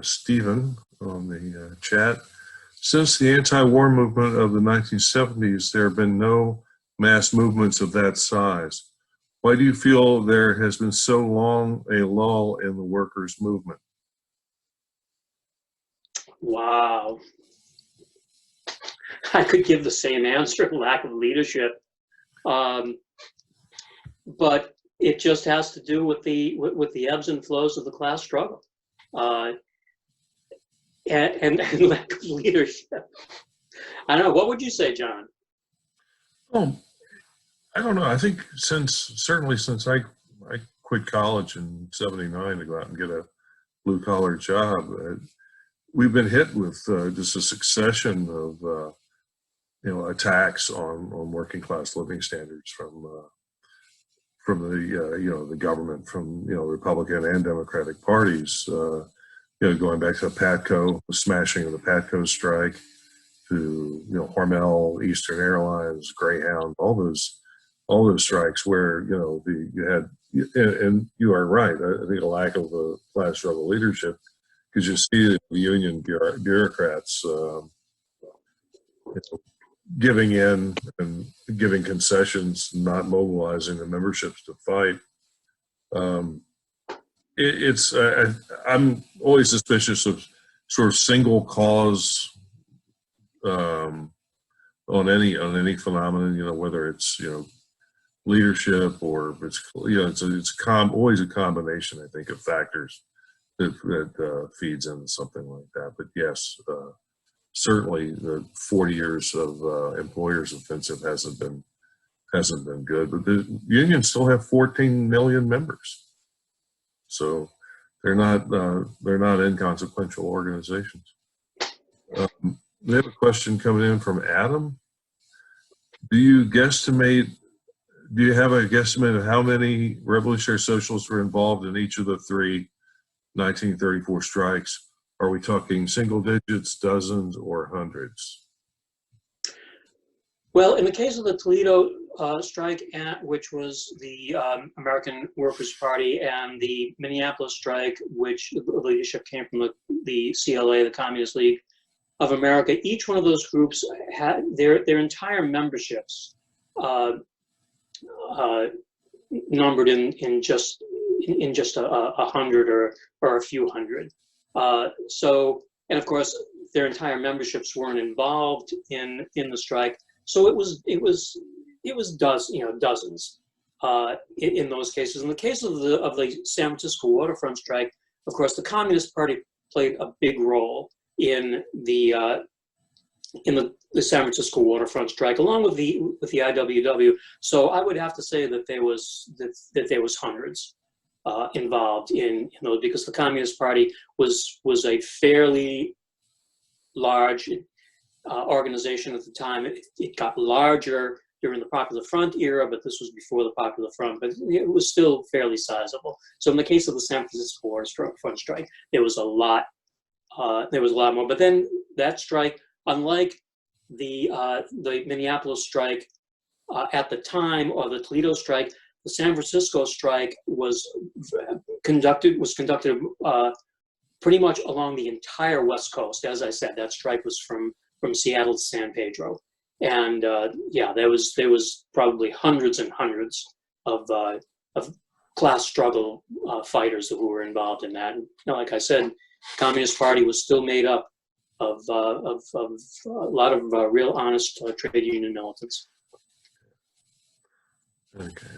Stephen on the chat. Since the anti-war movement of the 1970s, there have been no mass movements of that size. Why do you feel there has been so long a lull in the workers' movement? Wow. I could give the same answer, lack of leadership. But it just has to do with the ebbs and flows of the class struggle. And lack of leadership. I don't know. What would you say, John? Oh, I don't know. I think certainly since I quit college in '79 to go out and get a blue collar job, we've been hit with just a succession of attacks on working class living standards from the the government, from Republican and Democratic parties. Going back to Patco, the smashing of the Patco strike, to Hormel, Eastern Airlines, Greyhound, all those strikes where you had, and you are right. I think a lack of class struggle leadership, because you see the union bureaucrats giving in and giving concessions, not mobilizing the memberships to fight. I'm always suspicious of sort of single cause on any phenomenon, whether it's leadership or it's always a combination, I think, of factors that feeds into something like that. But yes, certainly the 40 years of employers' offensive hasn't been good. But the unions still have 14 million members. So they're not inconsequential organizations. We have a question coming in from Adam. Do you have a guesstimate of how many Revolutionary Socialists were involved in each of the three 1934 strikes? Are we talking single digits, dozens, or hundreds? Well, in the case of the Toledo strike, which was the American Workers' Party, and the Minneapolis strike, which the leadership came from the CLA, the Communist League of America, each one of those groups had their entire memberships numbered in just a hundred or a few hundred. And of course, their entire memberships weren't involved in the strike. So it was dozens in those cases. In the case of the San Francisco waterfront strike, of course, the Communist Party played a big role in the San Francisco waterfront strike, along with the IWW. So I would have to say that there was hundreds involved in those, because the Communist Party was a fairly large organization at the time. It got larger during the Popular Front era, but this was before the Popular Front, but it was still fairly sizable. So in the case of the San Francisco waterfront strike, there was a lot more. But then that strike, unlike the Minneapolis strike at the time, or the Toledo strike, the San Francisco strike was conducted pretty much along the entire West Coast. As I said, that strike was from Seattle to San Pedro, and there was probably hundreds and hundreds of class struggle fighters who were involved in that. And, like I said, the Communist Party was still made up of a lot of real honest trade union militants. Okay.